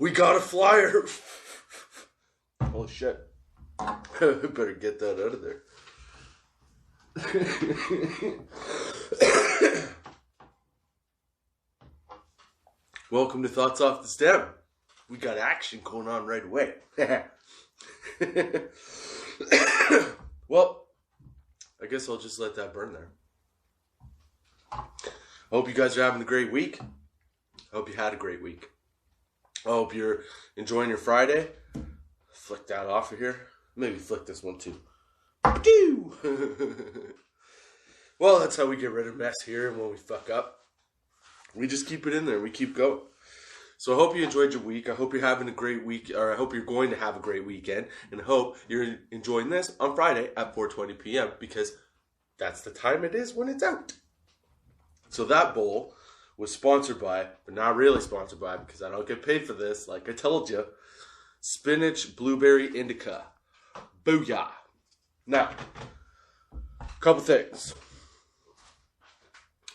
We got a flyer. Holy shit. Better get that out of there. Welcome to Thoughts Off the Stem. We got action going on right away. Well, I guess I'll just let that burn there. I hope you guys are having a great week. I hope you had a great week. I hope you're enjoying your Friday. Flick that off of here. Maybe flick this one too. Well, that's how we get rid of mess here, and when we fuck up, we just keep it in there. We keep going. So I hope you enjoyed your week. I hope you're having a great week, or I hope you're going to have a great weekend, and I hope you're enjoying this on Friday at 4:20 p.m. because that's the time it is when it's out. So that bowl was sponsored by, but not really sponsored by because I don't get paid for this, like I told you, Spinach Blueberry Indica. Booyah. Now, a couple things.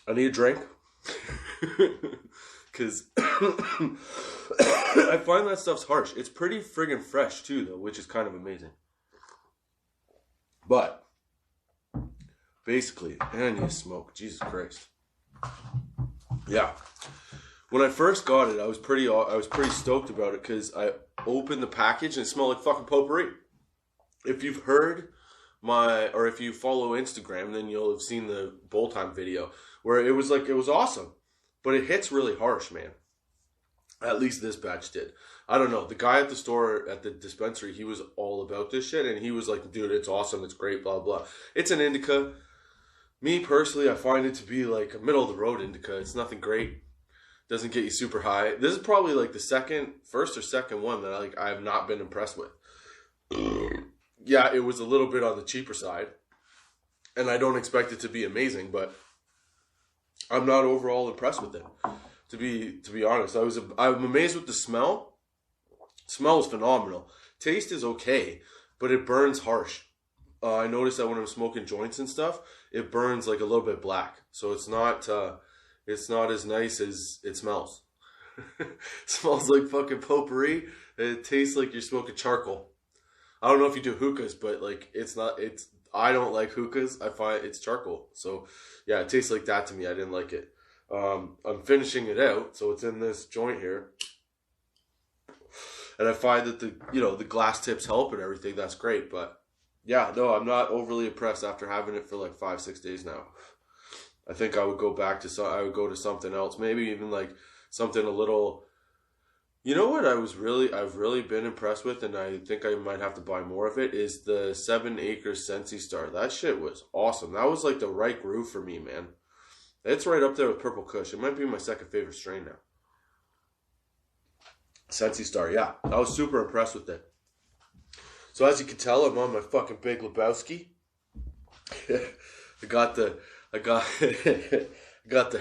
I need a drink. Because I find that stuff's harsh. It's pretty friggin' fresh too, though, which is kind of amazing. But, basically, and I need to smoke. Jesus Christ. Yeah. When I first got it, I was pretty stoked about it because I opened the package and it smelled like fucking potpourri. If you've heard or if you follow Instagram, then you'll have seen the bowl time video where it was awesome. But it hits really harsh, man. At least this batch did. I don't know. The guy at the store, at the dispensary, he was all about this shit. And he was like, dude, it's awesome. It's great, blah, blah. It's an indica. Me, personally, I find it to be like a middle-of-the-road indica. It's nothing great. Doesn't get you super high. This is probably like the first or second one that I have not been impressed with. Yeah, it was a little bit on the cheaper side. And I don't expect it to be amazing, but I'm not overall impressed with it. To be honest, I'm amazed with the smell. Smell is phenomenal. Taste is okay, but it burns harsh. I noticed that when I'm smoking joints and stuff, it burns like a little bit black. So it's not as nice as it smells. It smells like fucking potpourri. It tastes like you're smoking charcoal. I don't know if you do hookahs, but like I don't like hookahs. I find it's charcoal. So yeah, it tastes like that to me. I didn't like it. I'm finishing it out, so it's in this joint here. And I find that the glass tips help and everything. That's great, but yeah, no, I'm not overly impressed after having it for like 5-6 days now. I think I would go to something else, maybe even like something a little. You know what I've really been impressed with, and I think I might have to buy more of it, is the 7 Acres Sensi Star. That shit was awesome. That was like the right groove for me, man. It's right up there with Purple Kush. It might be my second favorite strain now. Sensi Star, yeah. I was super impressed with it. So as you can tell, I'm on my fucking Big Lebowski. I got the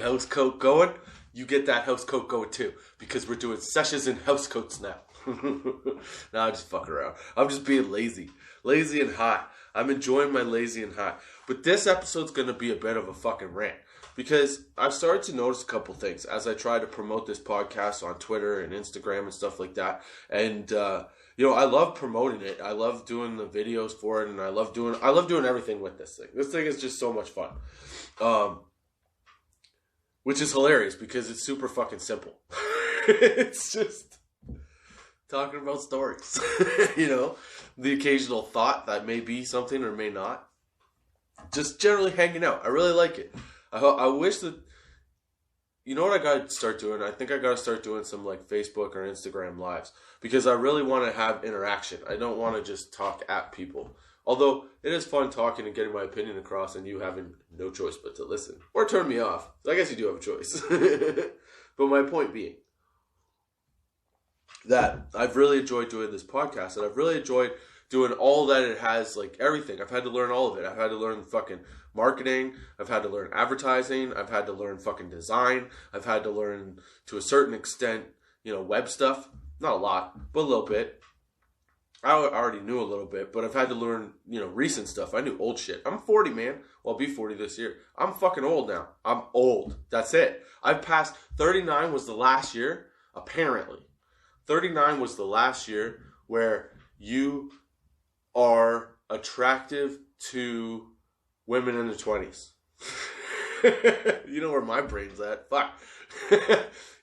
house coat going. You get that house coat going too, because we're doing sessions in house coats now. Nah, I'm just fucking around. I'm just being lazy and high. I'm enjoying my lazy and high. But this episode's going to be a bit of a fucking rant, because I've started to notice a couple things as I try to promote this podcast on Twitter and Instagram and stuff like that. And, I love promoting it. I love doing the videos for it, and I love doing everything with this thing. This thing is just so much fun. Which is hilarious because it's super fucking simple. It's just talking about stories. The occasional thought that may be something or may not. Just generally hanging out. I really like it. I wish that. You know what I got to start doing? I think I got to start doing some like Facebook or Instagram lives, because I really want to have interaction. I don't want to just talk at people. Although it is fun talking and getting my opinion across, and you having no choice but to listen or turn me off. I guess you do have a choice. But my point being that I've really enjoyed doing this podcast, and I've really enjoyed doing all that it has, like everything. I've had to learn all of it. I've had to learn fucking marketing. I've had to learn advertising. I've had to learn fucking design. I've had to learn, to a certain extent, web stuff. Not a lot, but a little bit. I already knew a little bit, but I've had to learn, recent stuff. I knew old shit. I'm 40, man. Well, I'll be 40 this year. I'm fucking old now. I'm old. That's it. I've passed 39 was the last year, apparently. 39 was the last year where you are attractive to women in their 20s. You know where my brain's at. Fuck.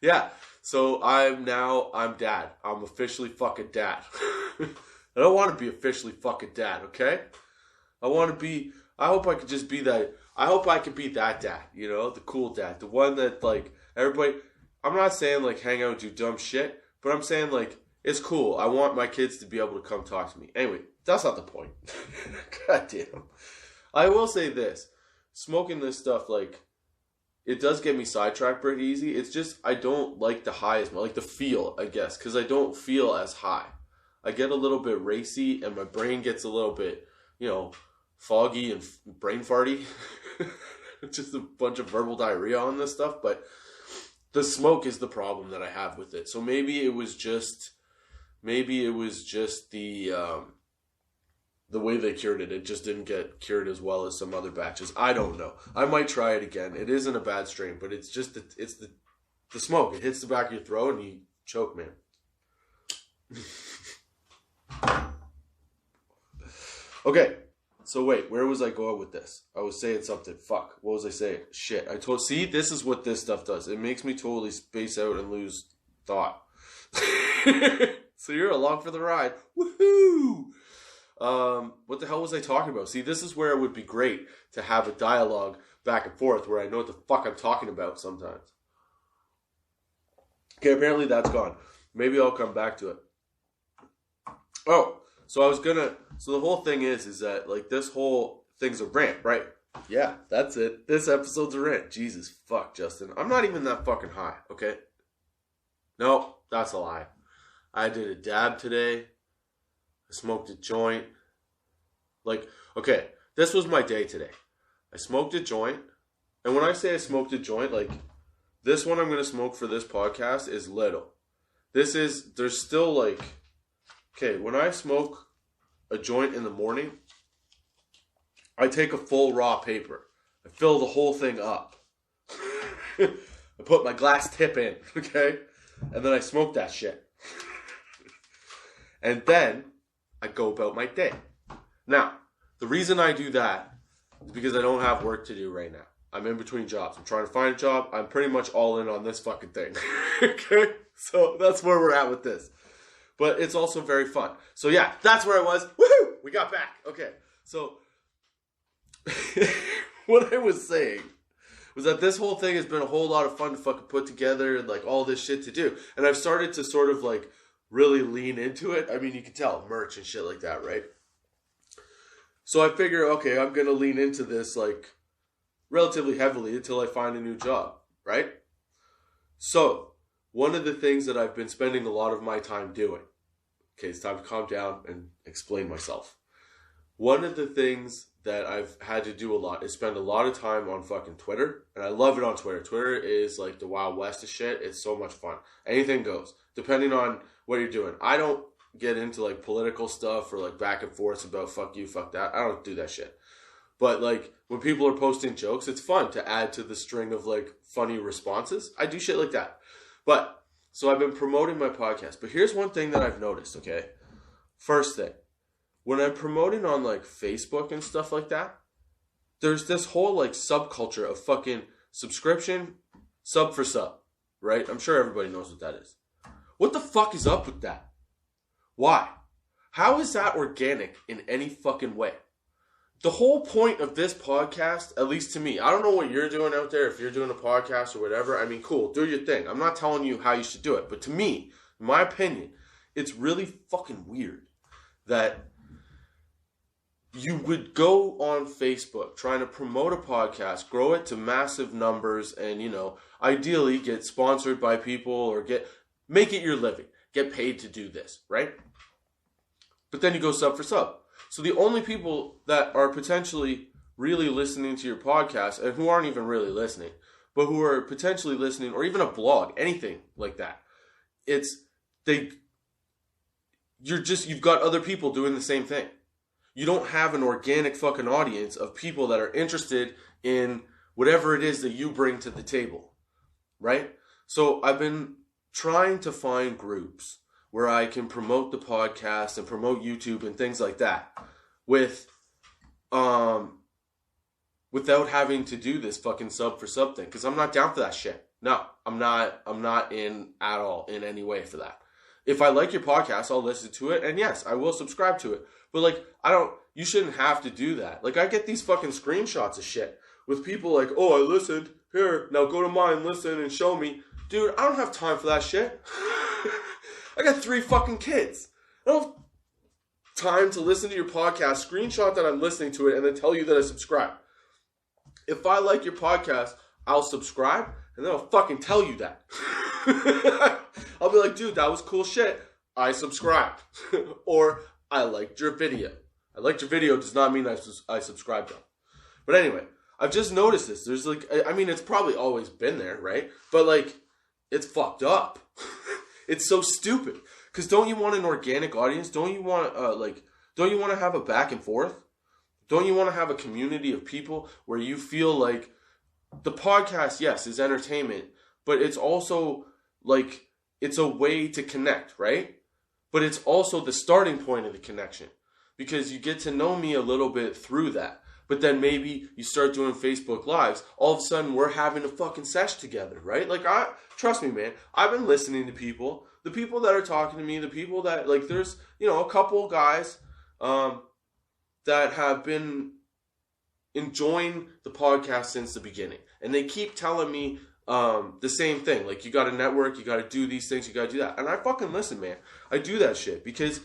Yeah. So I'm dad. I'm officially fucking dad. I don't want to be officially fucking dad, okay? I hope I could just be that. I hope I could be that dad, you know, the cool dad. The one that, like, everybody, I'm not saying, like, hang out and do dumb shit, but I'm saying, like, it's cool. I want my kids to be able to come talk to me. Anyway, that's not the point. God damn. I will say this. Smoking this stuff, like, it does get me sidetracked pretty easy. It's just, I don't like the high as much, like the feel, I guess, because I don't feel as high. I get a little bit racy, and my brain gets a little bit, you know, foggy and brain farty. Just a bunch of verbal diarrhea on this stuff, but the smoke is the problem that I have with it. So maybe it was just the way they cured it. It just didn't get cured as well as some other batches. I don't know. I might try it again. It isn't a bad strain, but it's just the smoke. It hits the back of your throat and you choke, man. Okay. So wait, where was I going with this? I was saying something. Fuck. What was I saying? Shit. See, this is what this stuff does. It makes me totally space out and lose thought. So you're along for the ride. Woohoo! What the hell was I talking about? See, this is where it would be great to have a dialogue back and forth where I know what the fuck I'm talking about sometimes. Okay, apparently that's gone. Maybe I'll come back to it. Oh, so the whole thing is that, like, this whole thing's a rant, right? Yeah, that's it. This episode's a rant. Jesus fuck, Justin. I'm not even that fucking high, okay? No, that's a lie. I did a dab today. I smoked a joint. Like, okay, this was my day today. I smoked a joint. And when I say I smoked a joint, like, this one I'm going to smoke for this podcast is little. There's still, like, okay, when I smoke a joint in the morning, I take a full raw paper. I fill the whole thing up. I put my glass tip in, okay? And then I smoke that shit. And then I go about my day. Now, the reason I do that is because I don't have work to do right now. I'm in between jobs. I'm trying to find a job. I'm pretty much all in on this fucking thing. Okay? So that's where we're at with this. But it's also very fun. So yeah, that's where I was. Woohoo! We got back. Okay. So what I was saying was that this whole thing has been a whole lot of fun to fucking put together and, like, all this shit to do. And I've started to sort of, like, really lean into it. I mean, you can tell, merch and shit like that, right? So I figure, okay, I'm going to lean into this, like, relatively heavily until I find a new job, right? So, one of the things that I've been spending a lot of my time doing, okay, it's time to calm down and explain myself. One of the things that I've had to do a lot is spend a lot of time on fucking Twitter, and I love it on Twitter. Twitter is like the Wild West of shit. It's so much fun. Anything goes, depending on what you're doing. I don't get into, like, political stuff or, like, back and forth about fuck you, fuck that. I don't do that shit. But, like, when people are posting jokes, it's fun to add to the string of, like, funny responses. I do shit like that. But, so I've been promoting my podcast. But here's one thing that I've noticed, okay? First thing. When I'm promoting on, like, Facebook and stuff like that, there's this whole, like, subculture of fucking subscription, sub for sub, right? I'm sure everybody knows what that is. What the fuck is up with that? Why? How is that organic in any fucking way? The whole point of this podcast, at least to me, I don't know what you're doing out there, if you're doing a podcast or whatever. I mean, cool, do your thing. I'm not telling you how you should do it. But to me, in my opinion, it's really fucking weird that you would go on Facebook trying to promote a podcast, grow it to massive numbers, and, you know, ideally get sponsored by people or make it your living. Get paid to do this, right? But then you go sub for sub. So the only people that are potentially really listening to your podcast, and who aren't even really listening, but who are potentially listening, or even a blog, anything like that, you've got other people doing the same thing. You don't have an organic fucking audience of people that are interested in whatever it is that you bring to the table, right? So I've been trying to find groups where I can promote the podcast and promote YouTube and things like that without having to do this fucking sub for sub thing, because I'm not down for that shit. No, I'm not in at all in any way for that. If I like your podcast, I'll listen to it, and yes, I will subscribe to it. But like, you shouldn't have to do that. Like, I get these fucking screenshots of shit with people like, oh, I listened, here, now go to mine, listen, and show me. Dude, I don't have time for that shit. I got 3 fucking kids. I don't have time to listen to your podcast, screenshot that I'm listening to it, and then tell you that I subscribe. If I like your podcast, I'll subscribe, and then I'll fucking tell you that. I'll be like, dude, that was cool shit. I subscribed. Or, I liked your video. I liked your video does not mean I subscribed though. But anyway, I've just noticed this. There's like, I mean, it's probably always been there, right? But like, it's fucked up. It's so stupid. Because don't you want an organic audience? Don't you want to have a back and forth? Don't you want to have a community of people where you feel like the podcast, yes, is entertainment, but it's also like, it's a way to connect, right? But it's also the starting point of the connection, because you get to know me a little bit through that. But then maybe you start doing Facebook Lives. All of a sudden, we're having a fucking sesh together, right? Like, trust me, man. I've been listening to people. The people that are talking to me, the people that, like, there's, a couple guys that have been enjoying the podcast since the beginning. And they keep telling me the same thing. Like, you got to network, you got to do these things, you got to do that. And I fucking listen, man. I do that shit because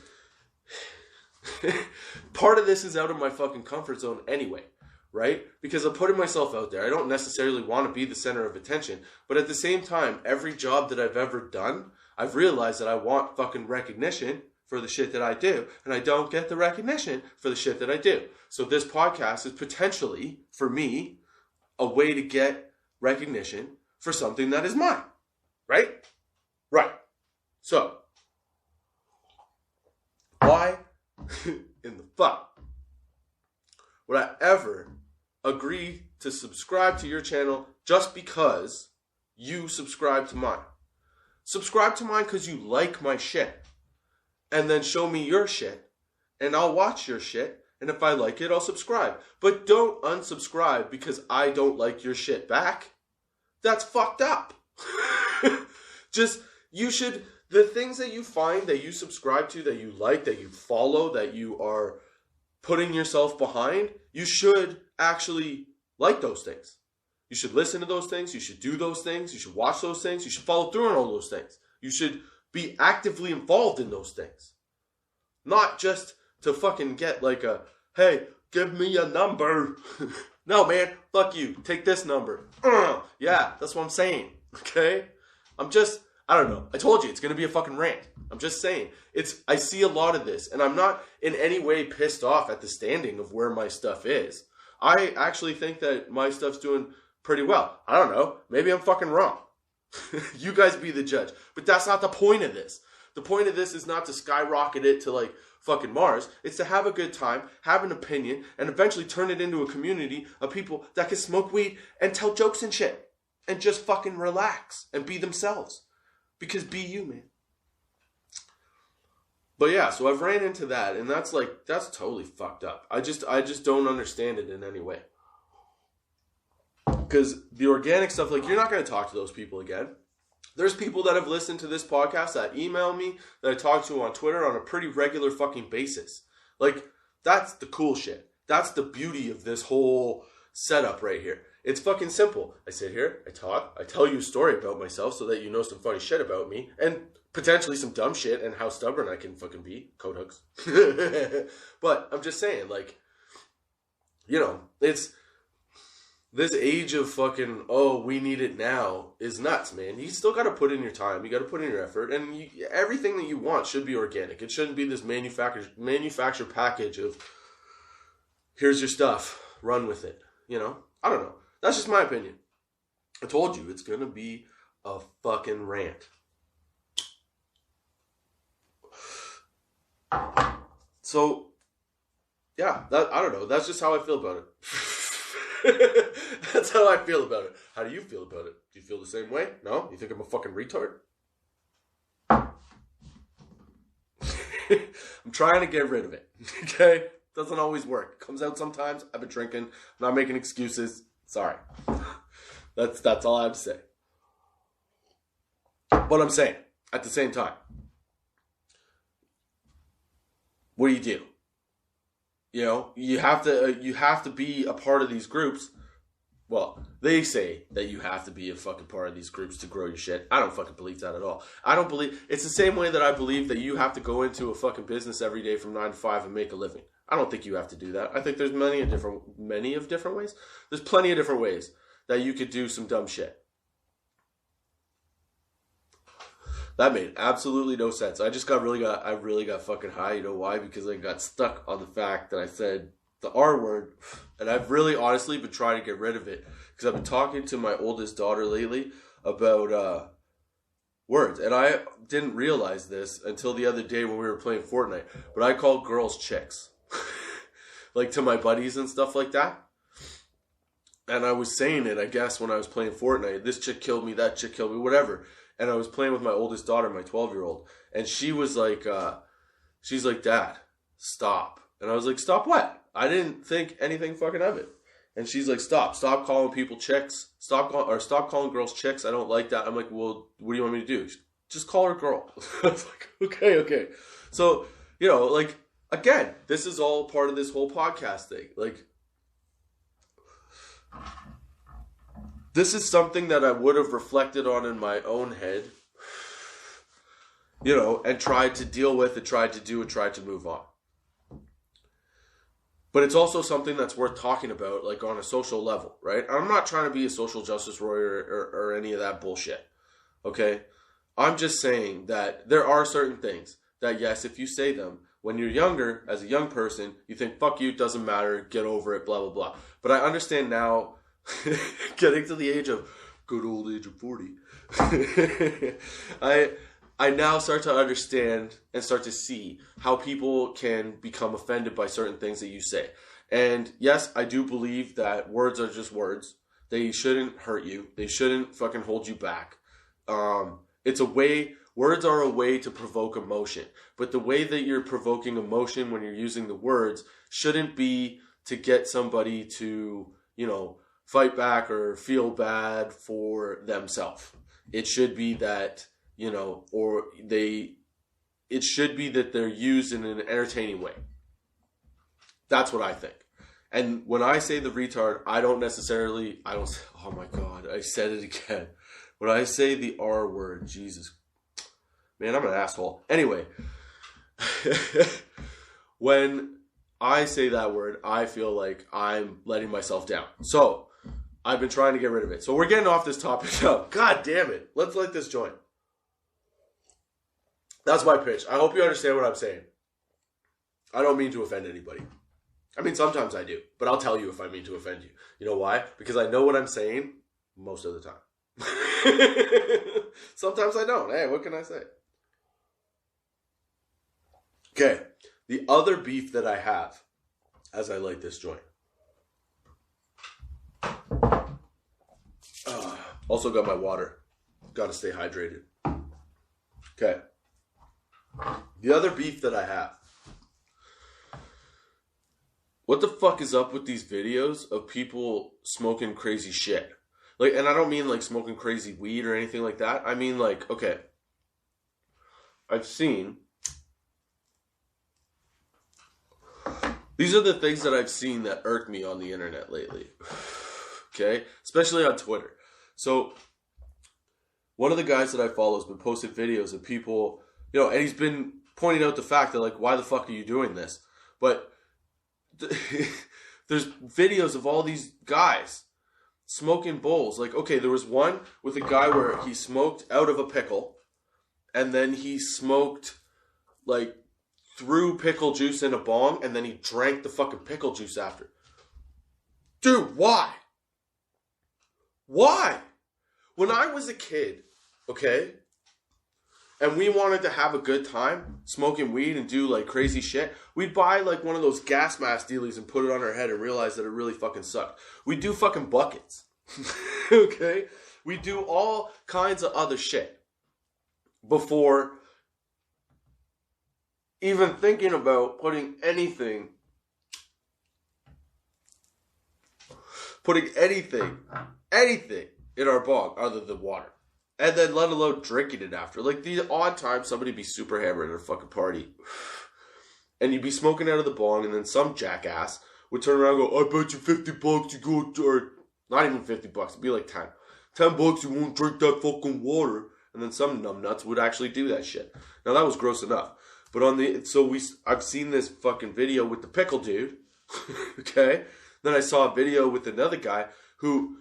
part of this is out of my fucking comfort zone anyway, right? Because I'm putting myself out there. I don't necessarily want to be the center of attention. But at the same time, every job that I've ever done, I've realized that I want fucking recognition for the shit that I do. And I don't get the recognition for the shit that I do. So this podcast is potentially, for me, a way to get recognition for something that is mine. Right? Right. So, why in the fuck would I ever agree to subscribe to your channel just because you subscribe to mine? Subscribe to mine because you like my shit. And then show me your shit. And I'll watch your shit. And if I like it, I'll subscribe. But don't unsubscribe because I don't like your shit back. That's fucked up. The things that you find, that you subscribe to, that you like, that you follow, that you are putting yourself behind, you should actually like those things. You should listen to those things. You should do those things. You should watch those things. You should follow through on all those things. You should be actively involved in those things. Not just to fucking get like a, hey, give me a number. No, man, fuck you. Take this number. Yeah, that's what I'm saying. Okay? I don't know. I told you, it's going to be a fucking rant. I'm just saying. I see a lot of this, and I'm not in any way pissed off at the standing of where my stuff is. I actually think that my stuff's doing pretty well. I don't know. Maybe I'm fucking wrong. You guys be the judge. But that's not the point of this. The point of this is not to skyrocket it to like fucking Mars. It's to have a good time, have an opinion, and eventually turn it into a community of people that can smoke weed and tell jokes and shit. And just fucking relax and be themselves. Because be you, man. But yeah, so I've ran into that, and that's totally fucked up. I just don't understand it in any way. Because the organic stuff, like, you're not going to talk to those people again. There's people that have listened to this podcast that email me, that I talk to on Twitter on a pretty regular fucking basis. Like, that's the cool shit. That's the beauty of this whole setup right here. It's fucking simple. I sit here, I talk, I tell you a story about myself so that you know some funny shit about me, and potentially some dumb shit and how stubborn I can fucking be. Code hooks. But I'm just saying, like, it's this age of fucking, oh, we need it now is nuts, man. You still got to put in your time. You got to put in your effort. And everything that you want should be organic. It shouldn't be this manufactured package of, here's your stuff. Run with it. I don't know. That's just my opinion. I told you, it's going to be a fucking rant. So, yeah, I don't know. That's just how I feel about it. That's how I feel about it. How do you feel about it? Do you feel the same way? No? You think I'm a fucking retard? I'm trying to get rid of it. Okay? Doesn't always work. Comes out sometimes. I've been drinking. I'm not making excuses. Sorry. That's all I have to say. But I'm saying, at the same time, what do? You know, you have to be a part of these groups. Well, they say that you have to be a fucking part of these groups to grow your shit. I don't fucking believe that at all. I don't believe... It's the same way that I believe that you have to go into a fucking business every day from 9 to 5 and make a living. I don't think you have to do that. I think there's many of different ways. There's plenty of different ways that you could do some dumb shit. That made absolutely no sense. I really got fucking high. You know why? Because I got stuck on the fact that I said the R word, and I've really honestly been trying to get rid of it because I've been talking to my oldest daughter lately about words, and I didn't realize this until the other day when we were playing Fortnite. But I call girls chicks, like to my buddies and stuff like that. And I was saying it, I guess, when I was playing Fortnite. This chick killed me, that chick killed me, whatever. And I was playing with my oldest daughter, my 12-year-old. And she was like, she's like, Dad, stop. And I was like, stop what? I didn't think anything fucking of it. And she's like, stop calling people chicks. Stop calling girls chicks. I don't like that. I'm like, well, what do you want me to do? Just call her girl. I was like, okay. So, you know, like, again, this is all part of this whole podcast thing. Like, this is something that I would have reflected on in my own head, you know, and tried to deal with and tried to move on. But it's also something that's worth talking about, like on a social level, right? I'm not trying to be a social justice warrior or any of that bullshit, okay? I'm just saying that there are certain things that, yes, if you say them, when you're younger, as a young person, you think, fuck you, doesn't matter, get over it, blah, blah, blah. But I understand now, getting to the good old age of 40, I now start to understand and start to see how people can become offended by certain things that you say. And yes, I do believe that words are just words. They shouldn't hurt you. They shouldn't fucking hold you back. Words are a way to provoke emotion. But the way that you're provoking emotion when you're using the words shouldn't be to get somebody to, you know, fight back or feel bad for themselves. It should be that, you know, it should be that they're used in an entertaining way. That's what I think. And when I say the retard, oh my God, I said it again. When I say the R word, Jesus, man, I'm an asshole. Anyway, when I say that word, I feel like I'm letting myself down. So, I've been trying to get rid of it. So we're getting off this topic now. God damn it. Let's light this joint. That's my pitch. I hope you understand what I'm saying. I don't mean to offend anybody. I mean, sometimes I do. But I'll tell you if I mean to offend you. You know why? Because I know what I'm saying most of the time. Sometimes I don't. Hey, what can I say? Okay. The other beef that I have as I light this joint. Also got my water. Got to stay hydrated. Okay. The other beef that I have. What the fuck is up with these videos of people smoking crazy shit? Like, and I don't mean like smoking crazy weed or anything like that. I mean like, okay. I've seen. These are the things that I've seen that irk me on the internet lately. Okay? Especially on Twitter. So, one of the guys that I follow has been posting videos of people, you know, and he's been pointing out the fact that, like, why the fuck are you doing this? But there's videos of all these guys smoking bowls. Like, okay, there was one with a guy where he smoked out of a pickle, and then he smoked, like, threw pickle juice in a bong, and then he drank the fucking pickle juice after. Dude, why? Why? When I was a kid, okay, and we wanted to have a good time smoking weed and do like crazy shit, we'd buy like one of those gas mask dealies and put it on our head and realize that it really fucking sucked. We'd do fucking buckets, okay? We'd do all kinds of other shit before even thinking about putting anything in our bong other than water. And then let alone drinking it after. Like the odd time somebody be super hammered at a fucking party. And you'd be smoking out of the bong and then some jackass would turn around and go, I bet you $50 you go, or not even $50, it'd be like 10. $10 you won't drink that fucking water. And then some numbnuts would actually do that shit. Now that was gross enough. But I've seen this fucking video with the pickle dude. Okay? Then I saw a video with another guy who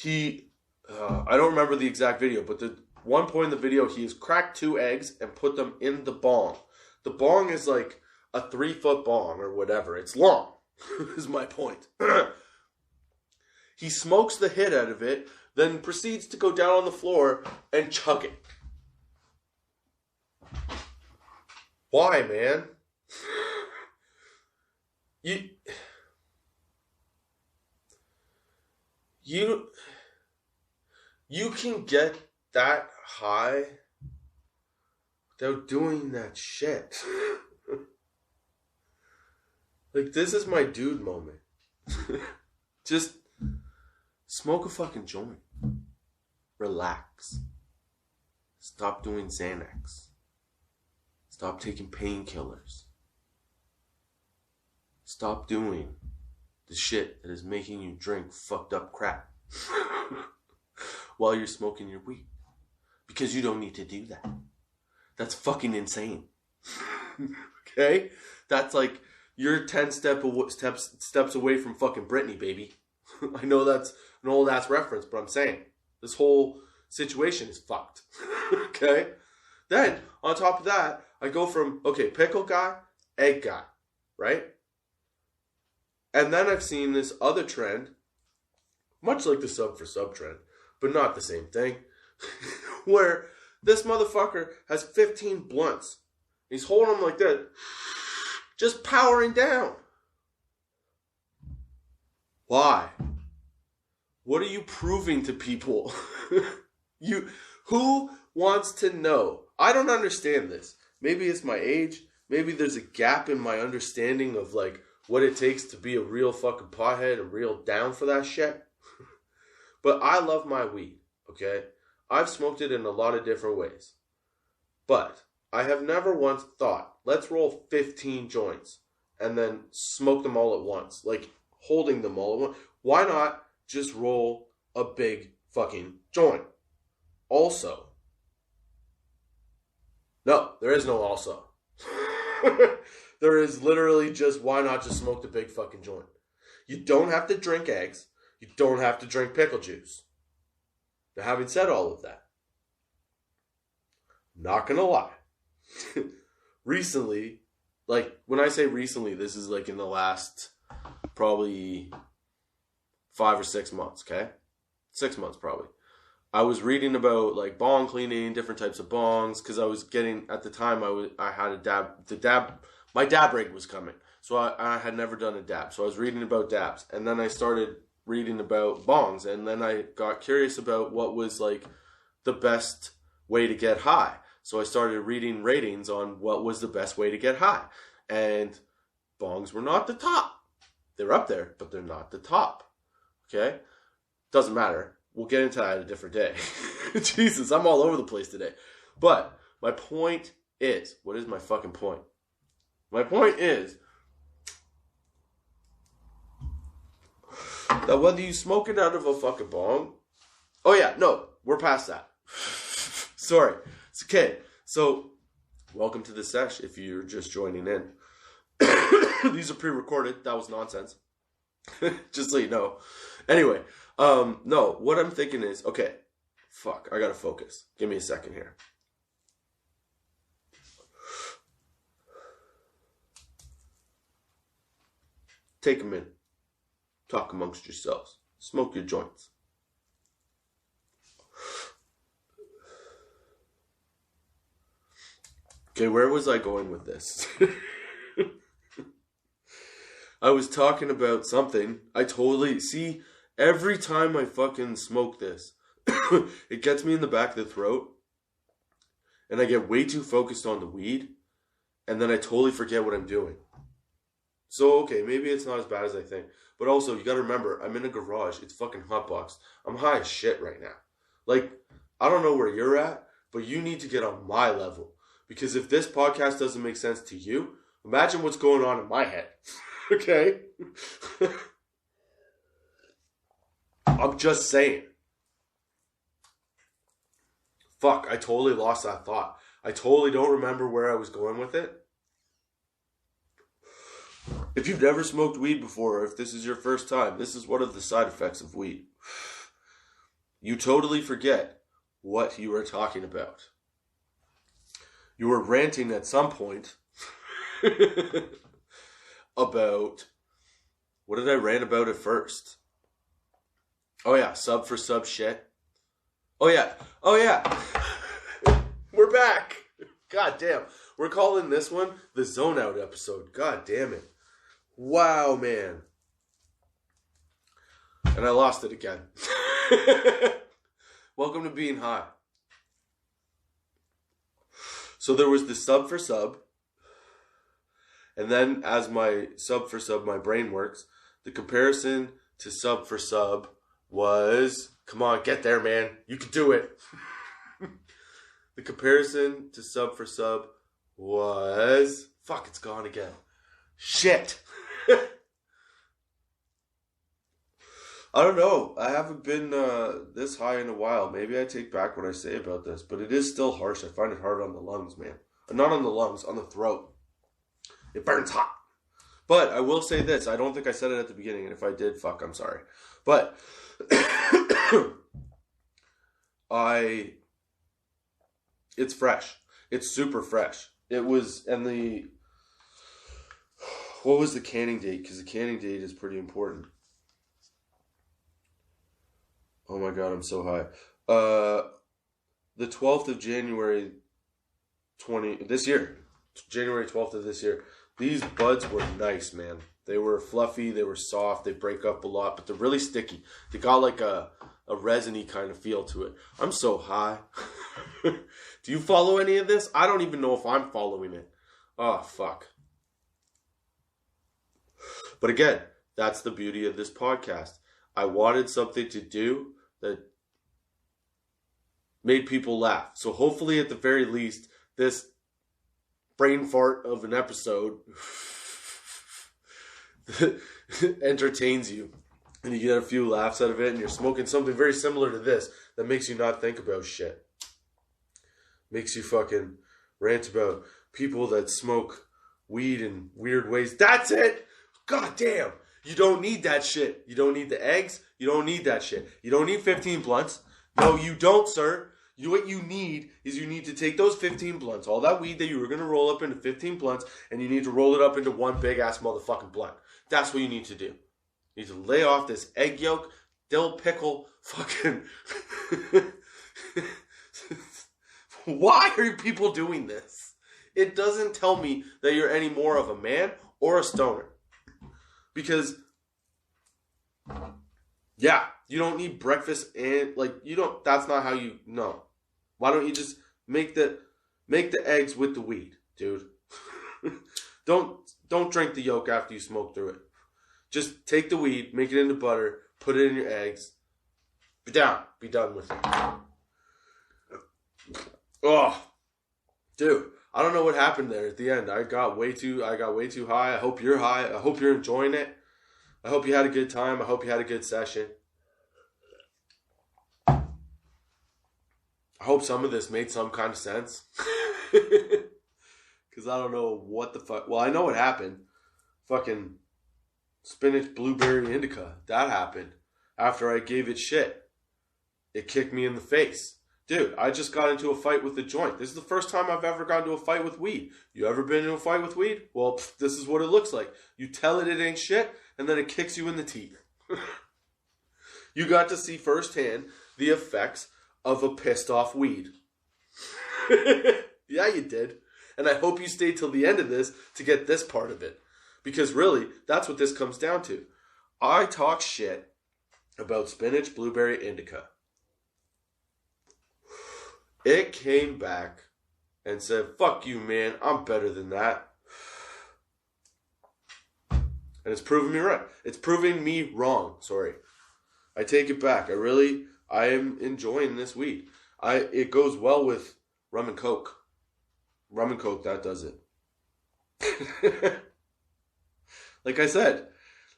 I don't remember the exact video, but the one point in the video he has cracked 2 eggs and put them in the bong. The bong is like a 3-foot bong or whatever. It's long, is my point. He smokes the hit out of it, then proceeds to go down on the floor and chug it. Why, man? You can get that high without doing that shit. Like, this is my dude moment. Just smoke a fucking joint. Relax. Stop doing Xanax. Stop taking painkillers. Stop doing the shit that is making you drink fucked up crap while you're smoking your weed. Because you don't need to do that. That's fucking insane. Okay? That's like, you're 10 steps away from fucking Britney, baby. I know that's an old ass reference, but I'm saying, this whole situation is fucked. Okay? Then, on top of that, I go from, okay, pickle guy, egg guy, right? And then I've seen this other trend, much like the sub for sub trend, but not the same thing, where this motherfucker has 15 blunts. He's holding them like that, just powering down. Why? What are you proving to people? Who wants to know? I don't understand this. Maybe it's my age. Maybe there's a gap in my understanding of like what it takes to be a real fucking pothead and real down for that shit. But I love my weed, okay? I've smoked it in a lot of different ways. But I have never once thought, let's roll 15 joints and then smoke them all at once. Like, holding them all at once. Why not just roll a big fucking joint? Also. No, there is no also. There is literally just, why not just smoke the big fucking joint? You don't have to drink eggs. You don't have to drink pickle juice. Now, having said all of that, not gonna lie. Recently, like, when I say recently, this is like in the last probably 5 or 6 months, okay? 6 months probably. I was reading about like bong cleaning, different types of bongs, because I was getting, at the time I had a dab, my dab rig was coming. So I had never done a dab. So I was reading about dabs. And then I started reading about bongs. And then I got curious about what was like the best way to get high. So I started reading ratings on what was the best way to get high. And bongs were not the top. They're up there, but they're not the top. Okay? Doesn't matter. We'll get into that a different day. Jesus, I'm all over the place today. But my point is, what is my fucking point? My point is that whether you smoke it out of a fucking bong, oh yeah, no, we're past that. Sorry. It's okay. So, welcome to the sesh if you're just joining in. These are pre-recorded. That was nonsense. Just so you know. Anyway, no, what I'm thinking is, okay, fuck, I gotta focus. Give me a second here. Take a minute. Talk amongst yourselves. Smoke your joints. Okay, where was I going with this? I was talking about something. I totally, see, every time I fucking smoke this, it gets me in the back of the throat. and I get way too focused on the weed, and then I totally forget what I'm doing. So, okay, maybe it's not as bad as I think. But also, you gotta remember, I'm in a garage. It's fucking hotbox. I'm high as shit right now. Like, I don't know where you're at, but you need to get on my level. Because if this podcast doesn't make sense to you, imagine what's going on in my head. Okay? I'm just saying. Fuck, I totally lost that thought. I totally don't remember where I was going with it. If you've never smoked weed before, or if this is your first time, this is one of the side effects of weed. You totally forget what you were talking about. You were ranting at some point about... What did I rant about at first? Oh yeah, sub for sub shit. Oh yeah. We're back. God damn. We're calling this one the Zone Out episode. God damn it. Wow, man. And I lost it again. Welcome to being high. So there was the sub for sub. And then as my sub for sub, my brain works, the comparison to sub for sub was, come on, get there, man. You can do it. The comparison to sub for sub was, fuck, it's gone again. Shit. I don't know. I haven't been this high in a while. Maybe I take back what I say about this, but it is still harsh. I find it hard on the lungs, man. Not on the lungs, on the throat. It burns hot. But I will say this. I don't think I said it at the beginning, and if I did, fuck, I'm sorry. But it's fresh. It's super fresh. It was, and what was the canning date? Because the canning date is pretty important. Oh my God, I'm so high. The 12th of January, this year. January 12th of this year. These buds were nice, man. They were fluffy, they were soft, they break up a lot, but they're really sticky. They got like a resiny kind of feel to it. I'm so high. Do you follow any of this? I don't even know if I'm following it. Oh, fuck. But again, that's the beauty of this podcast. I wanted something to do that made people laugh. So hopefully at the very least, this brain fart of an episode entertains you. And you get a few laughs out of it, and you're smoking something very similar to this that makes you not think about shit. Makes you fucking rant about people that smoke weed in weird ways. That's it! God damn! You don't need that shit. You don't need the eggs. You don't need that shit. You don't need 15 blunts. No, you don't, sir. What you need is you need to take those 15 blunts, all that weed that you were going to roll up into 15 blunts, and you need to roll it up into one big-ass motherfucking blunt. That's what you need to do. You need to lay off this egg yolk, dill pickle, fucking... Why are people doing this? It doesn't tell me that you're any more of a man or a stoner. Because, yeah, you don't need breakfast and, that's not how you, no. Why don't you just make the eggs with the weed, dude? Don't drink the yolk after you smoke through it. Just take the weed, make it into butter, put it in your eggs. Be done with it. Oh, dude, I don't know what happened there at the end. I got way too high. I hope you're high. I hope you're enjoying it. I hope you had a good time. I hope you had a good session. I hope some of this made some kind of sense. Because I don't know what the fuck. Well, I know what happened. Fucking spinach, blueberry, indica. That happened. After I gave it shit. It kicked me in the face. Dude, I just got into a fight with the joint. This is the first time I've ever gotten into a fight with weed. You ever been in a fight with weed? Well, this is what it looks like. You tell it ain't shit, and then it kicks you in the teeth. You got to see firsthand the effects of a pissed off weed. Yeah, you did. And I hope you stayed till the end of this to get this part of it. Because really, that's what this comes down to. I talk shit about spinach, blueberry, indica. It came back and said, fuck you, man, I'm better than that. And it's proving me right. It's proving me wrong. Sorry. I take it back. I am enjoying this weed. It goes well with rum and coke. Rum and coke, that does it. Like I said,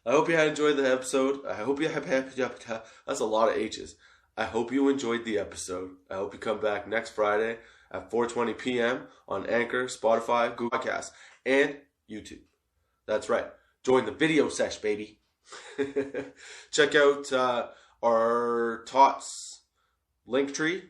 I hope you had enjoyed the episode. I hope you have that's a lot of H's. I hope you enjoyed the episode. I hope you come back next Friday at 4:20 p.m. on Anchor, Spotify, Google Podcasts, and YouTube. That's right. Join the video sesh, baby. Check out our Tots Linktree.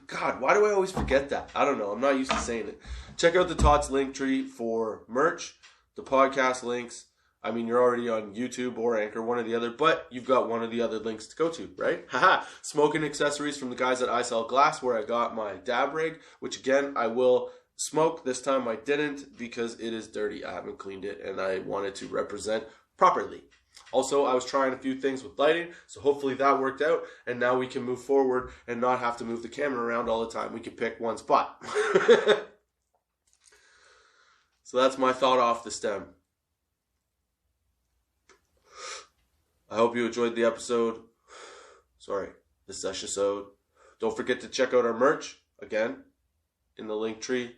God, why do I always forget that? I don't know. I'm not used to saying it. Check out the Tots Linktree for merch, the podcast links. I mean, you're already on YouTube or Anchor, one or the other, but you've got one of the other links to go to, right? Haha. Smoking accessories from the guys at I Sell Glass, where I got my dab rig, which again, I will smoke. This time I didn't because it is dirty. I haven't cleaned it, and I wanted to represent properly. Also, I was trying a few things with lighting, so hopefully that worked out, and now we can move forward and not have to move the camera around all the time. We can pick one spot. So that's my thought off the stem. I hope you enjoyed the episode. Sorry, the session-sode. Don't forget to check out our merch, again, in the link tree,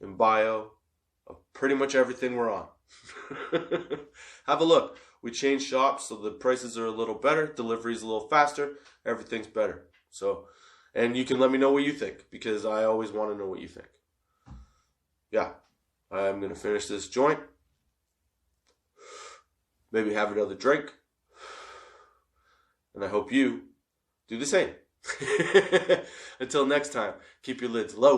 in bio, of pretty much everything we're on. Have a look. We changed shops, so the prices are a little better, delivery's a little faster, everything's better. So, and you can let me know what you think, because I always want to know what you think. Yeah, I'm going to finish this joint. Maybe have another drink. And I hope you do the same. Until next time, keep your lids low.